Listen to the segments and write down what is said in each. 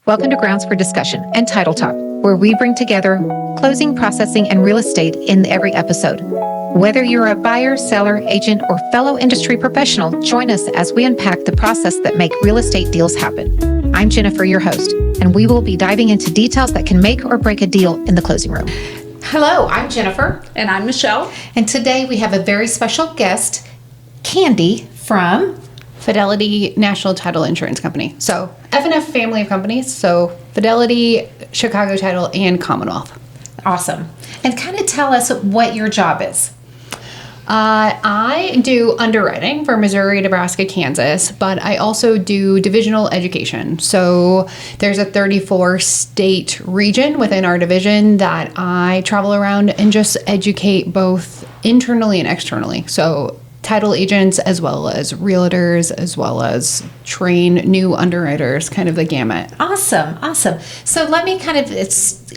Welcome to Grounds for Discussion and Title Talk, where we bring together closing, processing, and real estate in every episode. Whether you're a buyer, seller, agent, or fellow industry professional, join us as we unpack the process that make real estate deals happen. I'm Jennifer, your host, and we will be diving into details that can make or break a deal in the closing room. Hello, I'm Jennifer. And I'm Michelle. And today we have a very special guest, Candi from Fidelity National Title Insurance Company. So FNF family of companies. So Fidelity, Chicago Title, and Commonwealth. Awesome. And kind of tell us what your job is. I do underwriting for Missouri, Nebraska, Kansas, but I also do divisional education. So there's a 34-state region within our division that I travel around and just educate both internally and externally. So title agents as well as realtors, as well as train new underwriters, kind of the gamut. Awesome. So let me kind of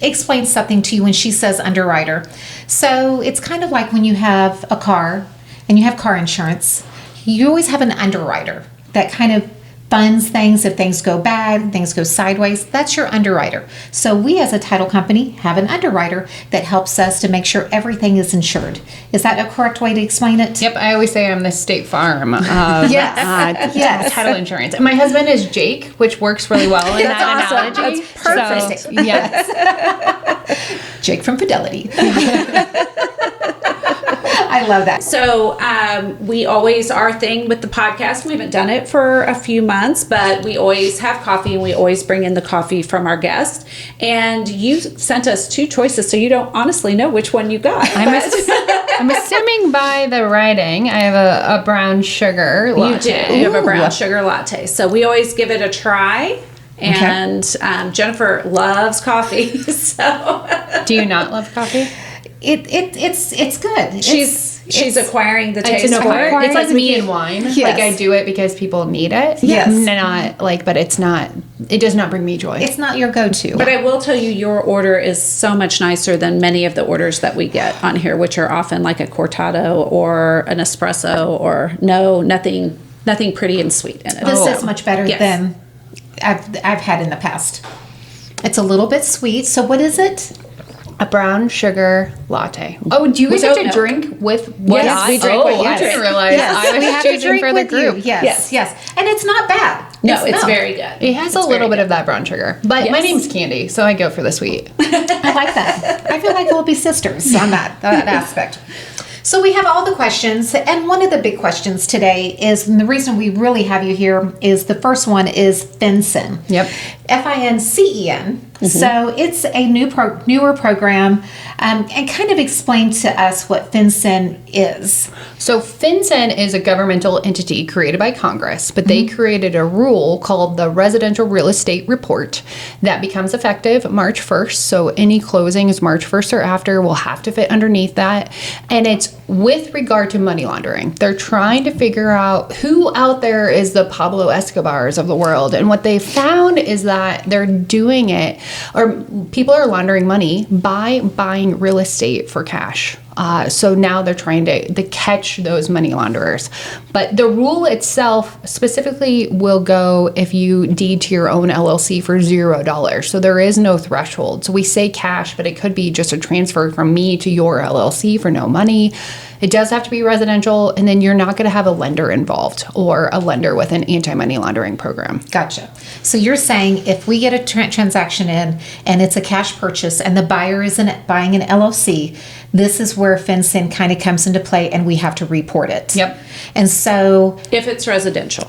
explain something to you when she says underwriter. So it's kind of like when you have a car and you have car insurance, you always have an underwriter that kind of funds things if things go bad, things go sideways. That's your underwriter. So we as a title company have an underwriter that helps us to make sure everything is insured. Is that a correct way to explain it? Yep, I always say I'm the State Farm of Yes. title insurance. And my husband is Jake, which works really well in that awesome. analogy. That's perfect. So, yes. Jake from Fidelity. I love that. So we always, our thing with the podcast, we haven't done it for a few months, but we always have coffee and we always bring in the coffee from our guest. And you sent us two choices, so you don't honestly know which one you got. I'm assuming by the writing, I have a brown sugar latte. You do. You have a brown sugar latte. So we always give it a try. And Jennifer loves coffee. So Do you not love coffee? It's good. She's acquiring the taste It's an for it. acquired. It's like me and wine. Yes. Like I do it because people need it. Yes. Not like, but it's not. It does not bring me joy. It's not your go-to. But I will tell you, your order is so much nicer than many of the orders that we get on here, which are often like a cortado or an espresso or nothing pretty and sweet in it. This is much better Yes. than I've had in the past. It's a little bit sweet. So what is it? A brown sugar latte. Oh, do you guys Without have to milk. drink with what Yes, I we drink what you I drink. didn't realize. Yes, I was we have to choosing drink for the with group. you. Yes. And it's not bad. No, it's no. very good. It has a little bit of that brown sugar. But my name's Candi, so I go for the sweet. I like that. I feel like we'll be sisters on that aspect. So we have all the questions, and one of the big questions today is, and the reason we really have you here is the first one is FinCEN. Yep. FinCEN. So it's a newer program, and kind of explain to us what FinCEN is. So FinCEN is a governmental entity created by Congress, but they created a rule called the Residential Real Estate Report that becomes effective March 1st. So any closings March 1st or after will have to fit underneath that. And it's with regard to money laundering. They're trying to figure out who out there is the Pablo Escobars of the world. And what they found is that they're doing it, or people are laundering money by buying real estate for cash. So now they're trying to catch those money launderers. But the rule itself specifically will go if you deed to your own LLC for $0. So there is no threshold. So we say cash, but it could be just a transfer from me to your LLC for no money. It does have to be residential, and then you're not going to have a lender involved or a lender with an anti-money laundering program. Gotcha. So you're saying if we get a transaction in and it's a cash purchase and the buyer is buying an LLC, this is where FinCEN kind of comes into play and we have to report it. Yep. And so If it's residential.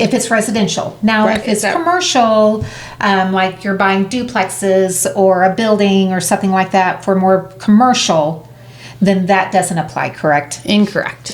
Now, Right. if it's commercial, like you're buying duplexes or a building or something like that for more commercial, then that doesn't apply, correct? Incorrect.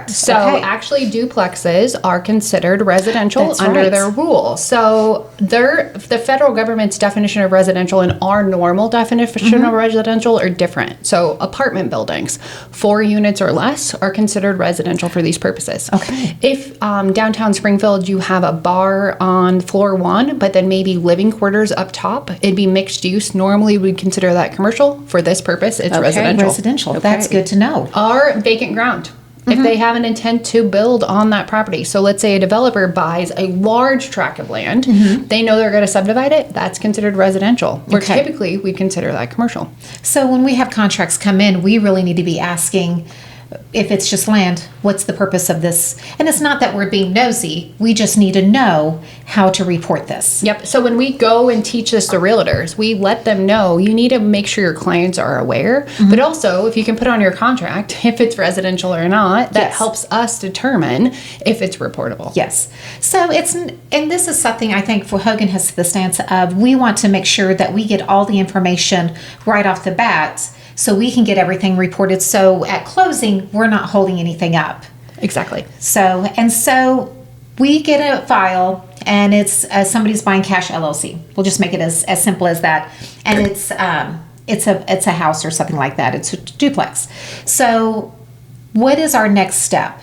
So Okay. actually duplexes are considered residential That's under right. their rule. So the federal government's definition of residential and our normal definition of residential are different. So apartment buildings, 4 units or less, are considered residential for these purposes. Okay. If downtown Springfield, you have a bar on floor 1, but then maybe living quarters up top, it'd be mixed use. Normally we'd consider that commercial. For this purpose, it's residential. Residential. That's good to know. Or vacant ground. if they have an intent to build on that property. So let's say a developer buys a large tract of land, they know they're going to subdivide it, that's considered residential. Where Okay. typically we consider that commercial. So when we have contracts come in, we really need to be asking, if it's just land, what's the purpose of this? And it's not that we're being nosy. We just need to know how to report this. Yep. So when we go and teach this to realtors, we let them know you need to make sure your clients are aware. But also, if you can put on your contract if it's residential or not, that Yes. helps us determine if it's reportable. Yes. So and this is something I think for Hogan has the stance of, we want to make sure that we get all the information right off the bat so we can get everything reported. So at closing, we're not holding anything up. Exactly. So we get a file, and it's somebody's buying cash LLC. We'll just make it as simple as that. And it's a house or something like that. It's a duplex. So what is our next step?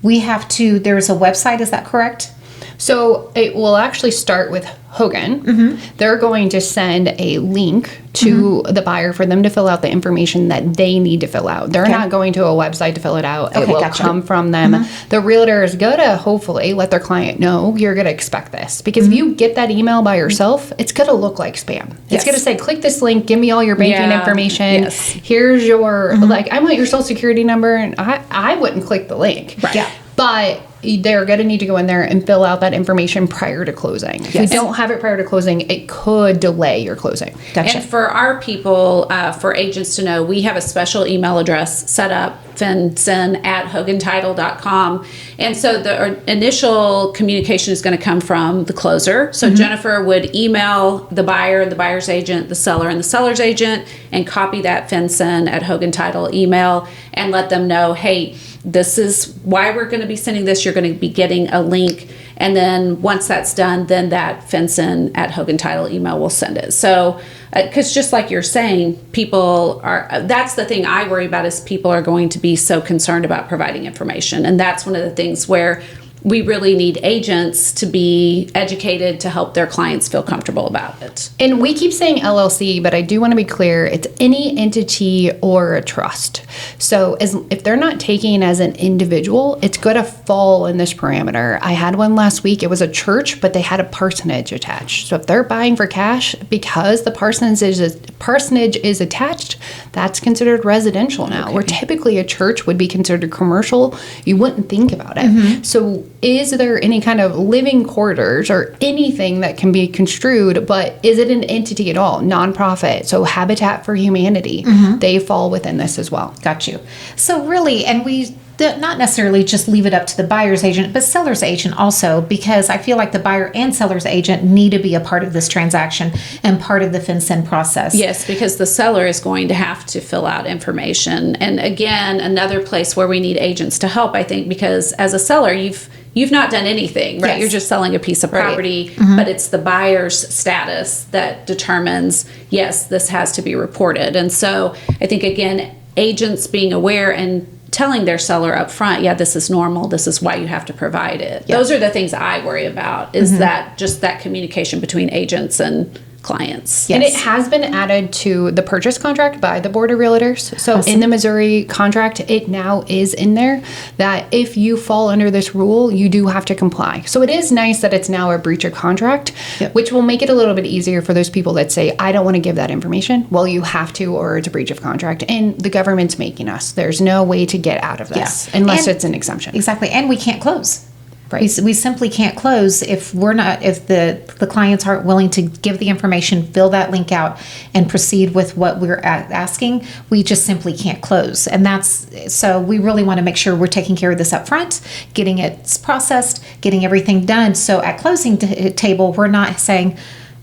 There's a website, is that correct? So it will actually start with Hogan. They're going to send a link to the buyer for them to fill out the information that they need to fill out. They're Okay. not going to a website to fill it out. It Okay, will gotcha. come from them. The realtor is going to hopefully let their client know you're going to expect this. Because if you get that email by yourself, it's going to look like spam. It's Yes. going to say, click this link, give me all your banking Yeah, information. yes. Here's your, like, I want your social security number. And I wouldn't click the link. Right. Yeah. But they're going to need to go in there and fill out that information prior to closing. If you Yes. don't have it prior to closing, it could delay your closing. Gotcha. And for our people, for agents to know, we have a special email address set up, FinCEN at HoganTitle.com. And so the initial communication is going to come from the closer. So Jennifer would email the buyer, the buyer's agent, the seller, and the seller's agent, and copy that FinCEN at Hogan Title email and let them know, hey, this is why we're going to be sending this. You're going to be getting a link. And then once that's done, then that FinCEN at Hogan Title email will send it. So, because just like you're saying, people are, that's the thing I worry about, is people are going to be so concerned about providing information. And that's one of the things where we really need agents to be educated to help their clients feel comfortable about it. And we keep saying LLC, but I do want to be clear, it's any entity or a trust. So if they're not taking as an individual, it's going to fall in this parameter. I had one last week. It was a church, but they had a parsonage attached. So if they're buying for cash, because the parsonage is attached, that's considered residential now. Where typically a church would be considered commercial, you wouldn't think about it. So is there any kind of living quarters or anything that can be construed, but is it an entity at all? Nonprofit. So Habitat for Humanity, they fall within this as well. Got you. So really, and we not necessarily just leave it up to the buyer's agent, but seller's agent also, because I feel like the buyer and seller's agent need to be a part of this transaction and part of the FinCEN process. Yes, because the seller is going to have to fill out information. And again, another place where we need agents to help, I think, because as a seller, you've not done anything, right? Yes. You're just selling a piece of property, but it's the buyer's status that determines, yes, this has to be reported. And so I think, again, agents being aware and telling their seller up front, yeah, this is normal, this is why you have to provide it. Yeah. Those are the things I worry about, is that just that communication between agents and clients. Yes. And it has been added to the purchase contract by the Board of Realtors. So in the Missouri contract, it now is in there that if you fall under this rule, you do have to comply. So it is nice that it's now a breach of contract, which will make it a little bit easier for those people that say, I don't want to give that information. Well, you have to, or it's a breach of contract. And the government's making us. There's no way to get out of this unless And- it's an exemption. Exactly. And we can't close. Right. We simply can't close if the clients aren't willing to give the information, fill that link out, and proceed with what we're asking. We just simply can't close. And so we really want to make sure we're taking care of this up front, getting it processed, getting everything done. So at closing table, we're not saying,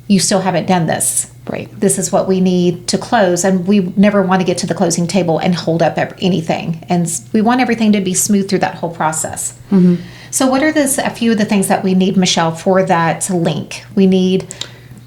you still haven't done this. Right. This is what we need to close. And we never want to get to the closing table and hold up anything. And we want everything to be smooth through that whole process. So what are a few of the things that we need, Michelle, for that link? We need...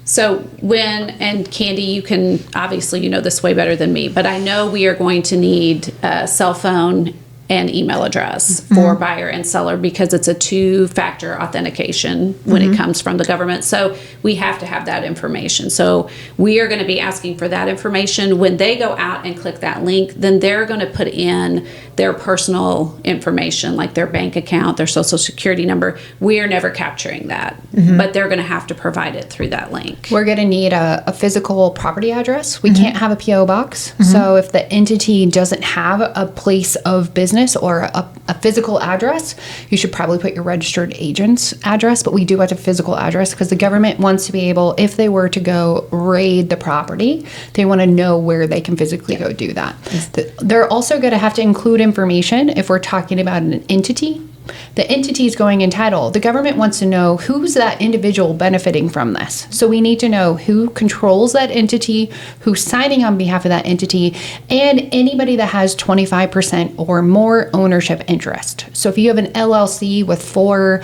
So and Candi, you can, obviously you know this way better than me, but I know we are going to need a cell phone and email address for buyer and seller, because it's a two-factor authentication when it comes from the government. So we have to have that information. So we are going to be asking for that information. When they go out and click that link, then they're going to put in their personal information, like their bank account, their social security number. We are never capturing that, but they're going to have to provide it through that link. We're going to need a physical property address. We can't have a PO box. So if the entity doesn't have a place of business or a physical address, you should probably put your registered agent's address, but we do have a physical address because the government wants to be able, if they were to go raid the property, they want to know where they can physically go do that. They're also going to have to include information if we're talking about an entity. The entity is going in title. The government wants to know who's that individual benefiting from this. So we need to know who controls that entity, who's signing on behalf of that entity, and anybody that has 25% or more ownership interest. So if you have an LLC with 4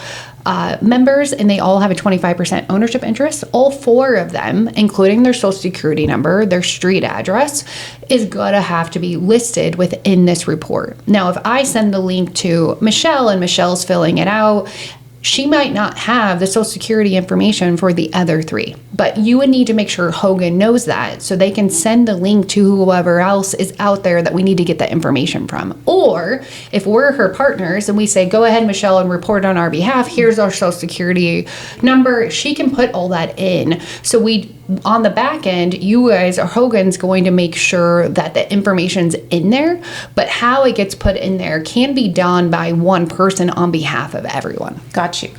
members and they all have a 25% ownership interest, all 4 of them, including their social security number, their street address, is going to have to be listed within this report. Now, if I send the link to Michelle and Michelle's filling it out, she might not have the social security information for the other 3, but you would need to make sure Hogan knows that so they can send the link to whoever else is out there that we need to get that information from. Or if we're her partners and we say, go ahead, Michelle, and report on our behalf, here's our social security number, she can put all that in. So on the back end, you guys or Hogan's going to make sure that the information's in there, but how it gets put in there can be done by one person on behalf of everyone. Got you.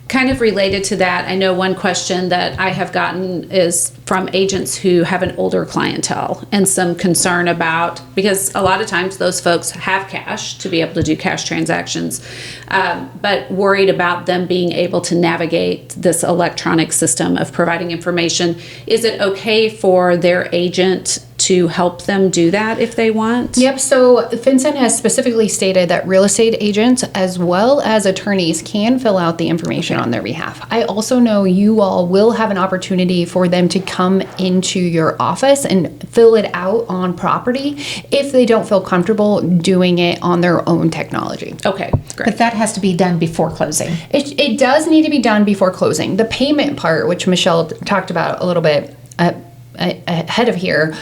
Kind of related to that, I know one question that I have gotten is from agents who have an older clientele and some concern about, because a lot of times those folks have cash to be able to do cash transactions, but worried about them being able to navigate this electronic system of providing information. Is it okay for their agent to help them do that if they want? Yep. So FinCEN has specifically stated that real estate agents as well as attorneys can fill out the information on their behalf. I also know you all will have an opportunity for them to come into your office and fill it out on property if they don't feel comfortable doing it on their own technology. Okay, great. But that has to be done before closing. It does need to be done before closing. The payment part, which Michelle talked about a little bit ahead of here,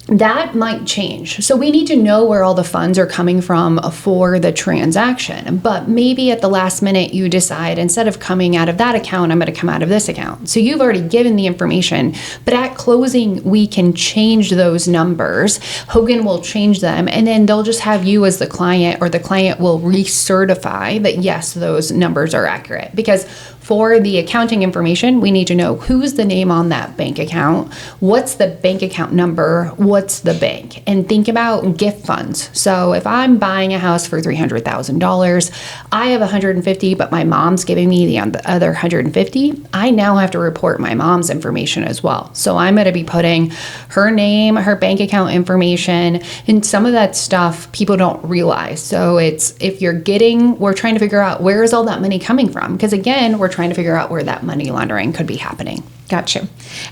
that might change. So we need to know where all the funds are coming from for the transaction. But maybe at the last minute you decide, instead of coming out of that account, I'm going to come out of this account. So you've already given the information, but at closing we can change those numbers. Hogan will change them, and then they'll just have you as the client, or the client will recertify that yes, those numbers are accurate. Because for the accounting information, we need to know who's the name on that bank account, what's the bank account number, what's the bank, and think about gift funds. So if I'm buying a house for $300,000, I have $150,000, but my mom's giving me the other $150,000, I now have to report my mom's information as well. So I'm going to be putting her name, her bank account information, and some of that stuff people don't realize. So we're trying to figure out where is all that money coming from? Because again, we're trying to figure out where that money laundering could be happening. Gotcha.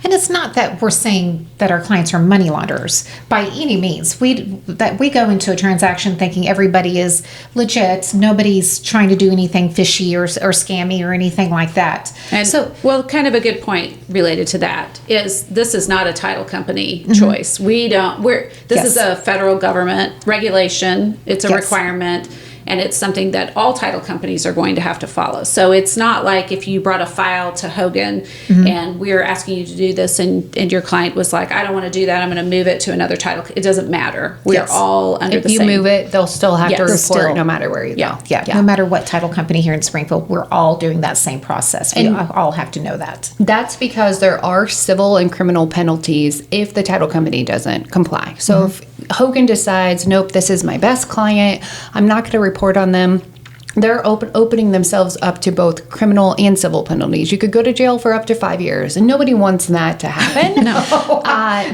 And it's not that we're saying that our clients are money launderers by any means. We go into a transaction thinking everybody is legit. Nobody's trying to do anything fishy or scammy or anything like that. And kind of a good point related to that is this is not a title company choice. This is a federal government regulation. It's a requirement. And it's something that all title companies are going to have to follow. So it's not like if you brought a file to Hogan and we were asking you to do this and your client was like, I don't want to do that, I'm going to move it to another title. It doesn't matter. We're all under the same. If you move it, they'll still have to report no matter where you go. Yeah, no matter what title company here in Springfield, we're all doing that same process. We all have to know that. That's because there are civil and criminal penalties if the title company doesn't comply. So if Hogan decides, nope, this is my best client, I'm not going to report on them, they're opening themselves up to both criminal and civil penalties. You could go to jail for up to 5 years, and nobody wants that to happen.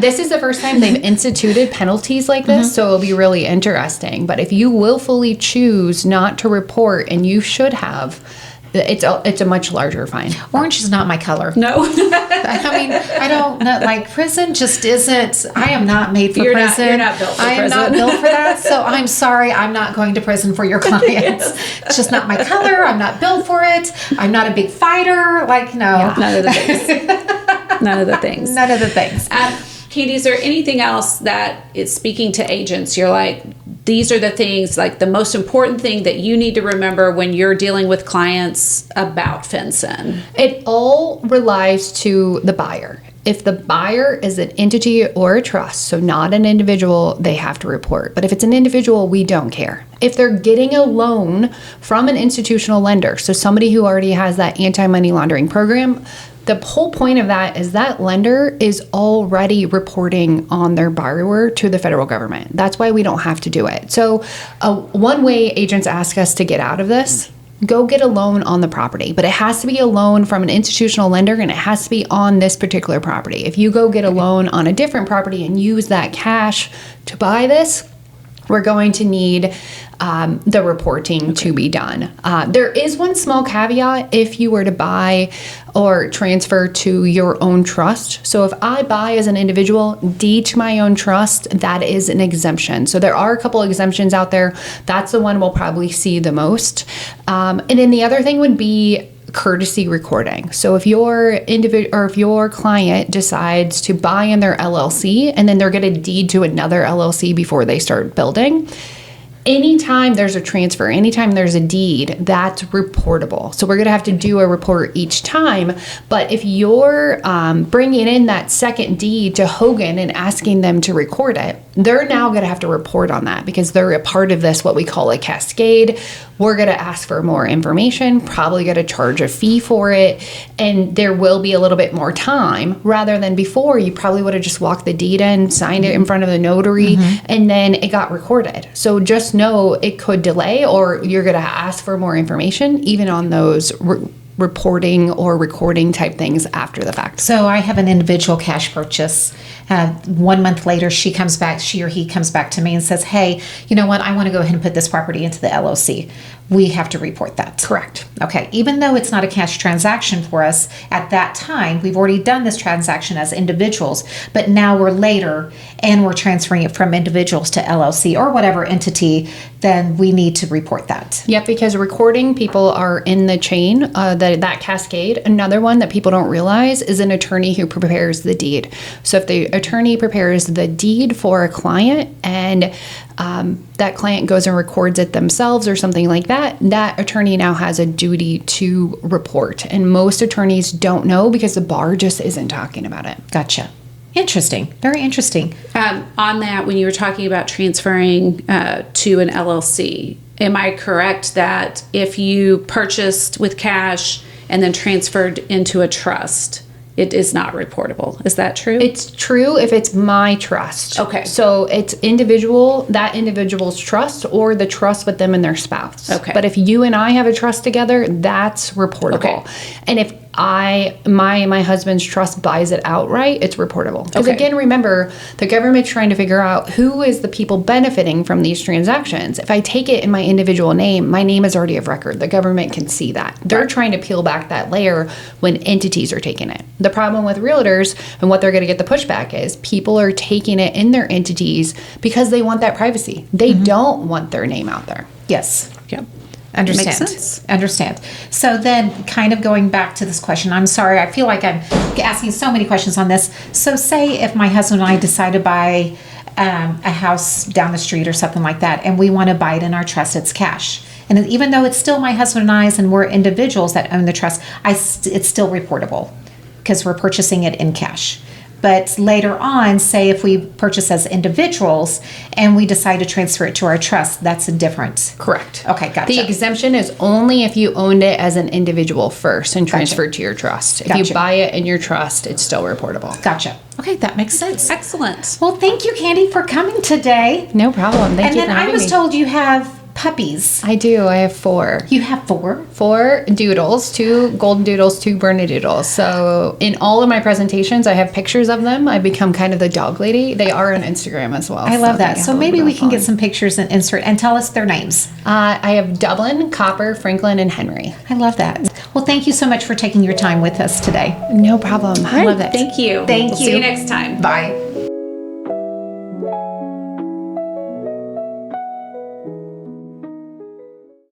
This is the first time they've instituted penalties like this, so it'll be really interesting. But if you willfully choose not to report, and you should have, it's a much larger fine. Orange is not my color. No. I mean, I don't know, like prison just isn't, I am not made for prison. You're not built for I am prison. not built for that. So I'm sorry, I'm not going to prison for your clients. It's just not my color. I'm not built for it. I'm not a big fighter. Like, no. None of the things. None of the things. None of the things. Candi, is there anything else that is speaking to agents? You're like, these are the things, like the most important thing that you need to remember when you're dealing with clients about FinCEN. It all relies to the buyer. If the buyer is an entity or a trust, so not an individual, they have to report. But if it's an individual, we don't care. If they're getting a loan from an institutional lender, so somebody who already has that anti-money laundering program, the whole point of that is that lender is already reporting on their borrower to the federal government. That's why we don't have to do it. So one way agents ask us to get out of this, go get a loan on the property, but it has to be a loan from an institutional lender and it has to be on this particular property. If you go get a loan on a different property and use that cash to buy this, we're going to need the reporting to be done. There is one small caveat if you were to buy or transfer to your own trust. So if I buy as an individual, deed to my own trust, that is an exemption. So there are a couple exemptions out there. That's the one we'll probably see the most. And then the other thing would be courtesy recording. So if your individual or if your client decides to buy in their LLC and then they're going to deed to another LLC before they start building, anytime there's a transfer, anytime there's a deed, that's reportable. So we're going to have to do a report each time. But if you're bringing in that second deed to Hogan and asking them to record it, they're now going to have to report on that because they're a part of this, what we call a cascade. We're going to ask for more information, probably going to charge a fee for it, and there will be a little bit more time rather than before. You probably would have just walked the deed in, signed it in front of the notary, and then it got recorded. So just know it could delay, or you're going to ask for more information, even on those reporting or recording type things after the fact. So I have an individual cash purchase. 1 month later, she or he comes back to me and says, hey, you know what? I want to go ahead and put this property into the LLC. We have to report that. Correct. Okay. Even though it's not a cash transaction for us at that time, we've already done this transaction as individuals, but now we're later and we're transferring it from individuals to LLC or whatever entity, then we need to report that. Yep, because recording people are in the chain, that cascade. Another one that people don't realize is an attorney who prepares the deed. So if the attorney prepares the deed for a client and that client goes and records it themselves or something like that, that attorney now has a duty to report. And most attorneys don't know because the bar just isn't talking about it. Gotcha. Interesting. Very interesting. On that, when you were talking about transferring to an LLC, am I correct that if you purchased with cash and then transferred into a trust, it is not reportable? Is that true? It's true if it's my trust. Okay. So it's that individual's trust or the trust with them and their spouse. Okay. But if you and I have a trust together, that's reportable. Okay. And if my husband's trust buys it outright, it's reportable. Because Okay. again, remember, the government's trying to figure out who is the people benefiting from these transactions. If I take it in my individual name, my name is already of record. The government can see that. They're trying to peel back that layer when entities are taking it. The problem with realtors and what they're going to get the pushback is people are taking it in their entities because they want that privacy. They don't want their name out there. Yes. Yep. Understand. Makes sense. Understand. So then kind of going back to this question, I'm sorry, I feel like I'm asking so many questions on this. So say if my husband and I decide to buy a house down the street or something like that, and we want to buy it in our trust, it's cash. And even though it's still my husband and I's and we're individuals that own the trust, it's still reportable because we're purchasing it in cash. But later on, say if we purchase as individuals and we decide to transfer it to our trust, that's a different. Correct. Okay, gotcha. The exemption is only if you owned it as an individual first and transferred to your trust. If Gotcha. you buy it in your trust, it's still reportable. Gotcha. Okay, that makes sense. Excellent. Well, thank you, Candi, for coming today. No problem. Thank And you then for I having was me. told you have puppies. I do. I have 4. You have 4? 4 doodles, 2 golden doodles, 2 bernedoodles. So in all of my presentations, I have pictures of them. I become kind of the dog lady. They are on Instagram as well. I love that. they So have a maybe little we bit of can get fun. some pictures and insert and tell us their names. I have Dublin, Copper, Franklin, and Henry. I love that. Well, thank you so much for taking your time with us today. No problem. I love that. Thank you. Thank We'll you. see you next time. Bye.